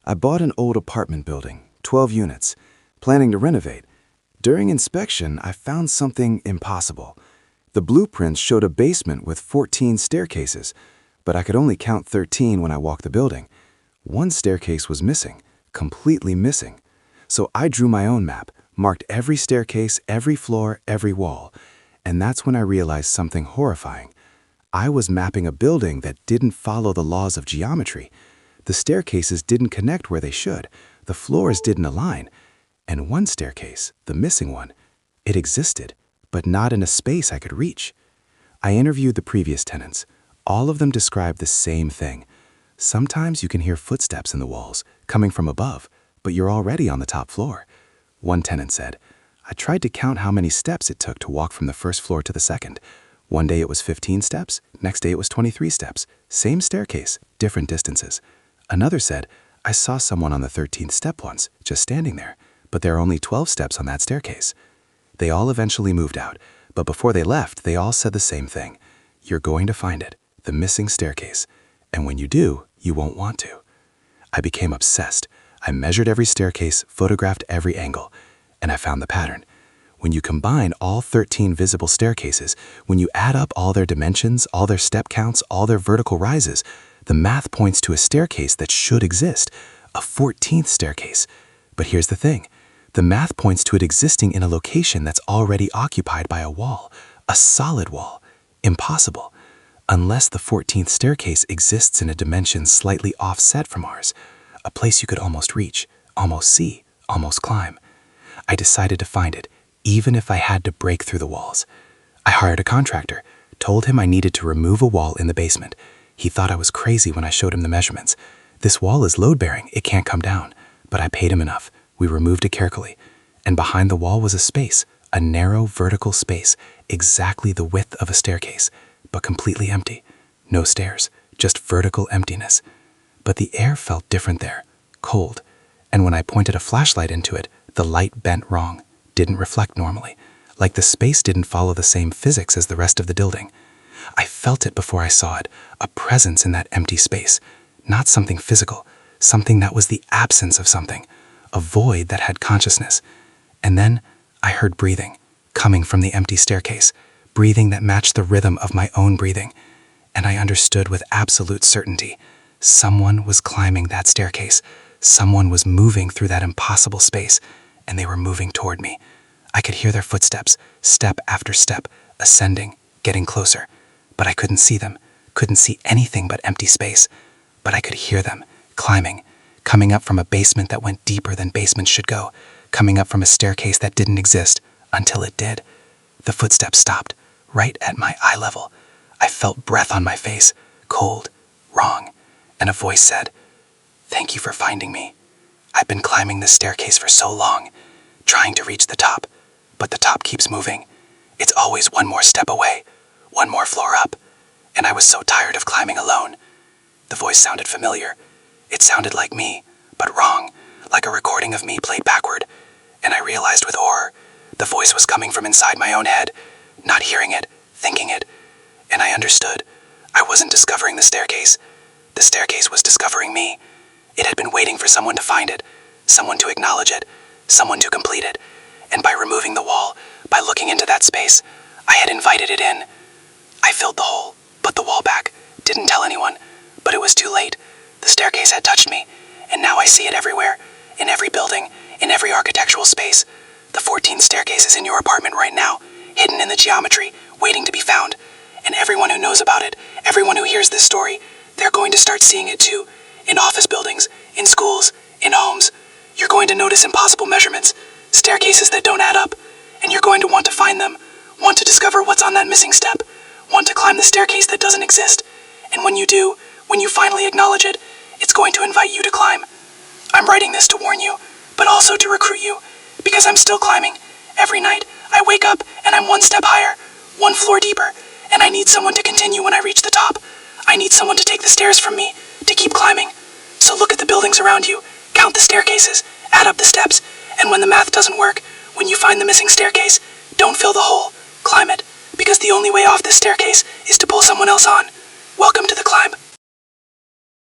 I bought an old apartment building, 12 units, planning to renovate. During inspection, I found something impossible. The blueprints showed a basement with 14 staircases, but I could only count 13 when I walked the building. One staircase was missing, completely missing. So I drew my own map, marked every staircase, every floor, every wall. And that's when I realized something horrifying. I was mapping a building that didn't follow the laws of geometry. The staircases didn't connect where they should. The floors didn't align. And one staircase, the missing one, it existed, but not in a space I could reach. I interviewed the previous tenants. All of them described the same thing. Sometimes you can hear footsteps in the walls, coming from above, but you're already on the top floor. One tenant said, I tried to count how many steps it took to walk from the first floor to the second. One day it was 15 steps, next day it was 23 steps. Same staircase, different distances. Another said, I saw someone on the 13th step once, just standing there, but there are only 12 steps on that staircase. They all eventually moved out, but before they left, they all said the same thing. You're going to find it, the missing staircase. And when you do, you won't want to. I became obsessed. I measured every staircase, photographed every angle, and I found the pattern. When you combine all 13 visible staircases, when you add up all their dimensions, all their step counts, all their vertical rises, the math points to a staircase that should exist, a 14th staircase. But here's the thing. The math points to it existing in a location that's already occupied by a wall, a solid wall. Impossible. Unless the 14th staircase exists in a dimension slightly offset from ours, a place you could almost reach, almost see, almost climb. I decided to find it, even if I had to break through the walls. I hired a contractor, told him I needed to remove a wall in the basement. He thought I was crazy when I showed him the measurements. This wall is load-bearing, it can't come down. But I paid him enough. We removed it carefully. And behind the wall was a space, a narrow vertical space, exactly the width of a staircase, but completely empty. No stairs, just vertical emptiness. But the air felt different there, cold. And when I pointed a flashlight into it, the light bent wrong, didn't reflect normally, like the space didn't follow the same physics as the rest of the building. I felt it before I saw it, a presence in that empty space, not something physical, something that was the absence of something, a void that had consciousness. And then I heard breathing, coming from the empty staircase, breathing that matched the rhythm of my own breathing. And I understood with absolute certainty, someone was climbing that staircase, someone was moving through that impossible space, and they were moving toward me. I could hear their footsteps, step after step, ascending, getting closer. But I couldn't see them, couldn't see anything but empty space. But I could hear them, climbing, coming up from a basement that went deeper than basements should go, coming up from a staircase that didn't exist, until it did. The footsteps stopped, right at my eye level. I felt breath on my face, cold, wrong, and a voice said, Thank you for finding me. I've been climbing this staircase for so long, trying to reach the top, but the top keeps moving. It's always one more step away, one more floor up, and I was so tired of climbing alone. The voice sounded familiar. It sounded like me, but wrong, like a recording of me played backward. And I realized with horror, the voice was coming from inside my own head, not hearing it, thinking it. And I understood. I wasn't discovering the staircase. The staircase was discovering me. It had been waiting for someone to find it, someone to acknowledge it, someone to complete it. And by removing the wall, by looking into that space, I had invited it in. I filled the hole, put the wall back, didn't tell anyone, but it was too late. The staircase had touched me, and now I see it everywhere, in every building, in every architectural space. The 14th staircase is in your apartment right now, hidden in the geometry, waiting to be found. And everyone who knows about it, everyone who hears this story, they're going to start seeing it too, in office buildings, in schools, in homes. You're going to notice impossible measurements, staircases that don't add up, and you're going to want to find them, want to discover what's on that missing step, want to climb the staircase that doesn't exist. And when you do, when you finally acknowledge it, it's going to invite you to climb. I'm writing this to warn you, but also to recruit you, because I'm still climbing. Every night, I wake up and I'm one step higher, one floor deeper, and I need someone to continue when I reach the top. I need someone to take the stairs from me, to keep climbing. So look at the buildings around you, count the staircases, add up the steps, and when the math doesn't work, when you find the missing staircase, don't fill the hole, climb it, because the only way off this staircase is to pull someone else on. Welcome to the climb.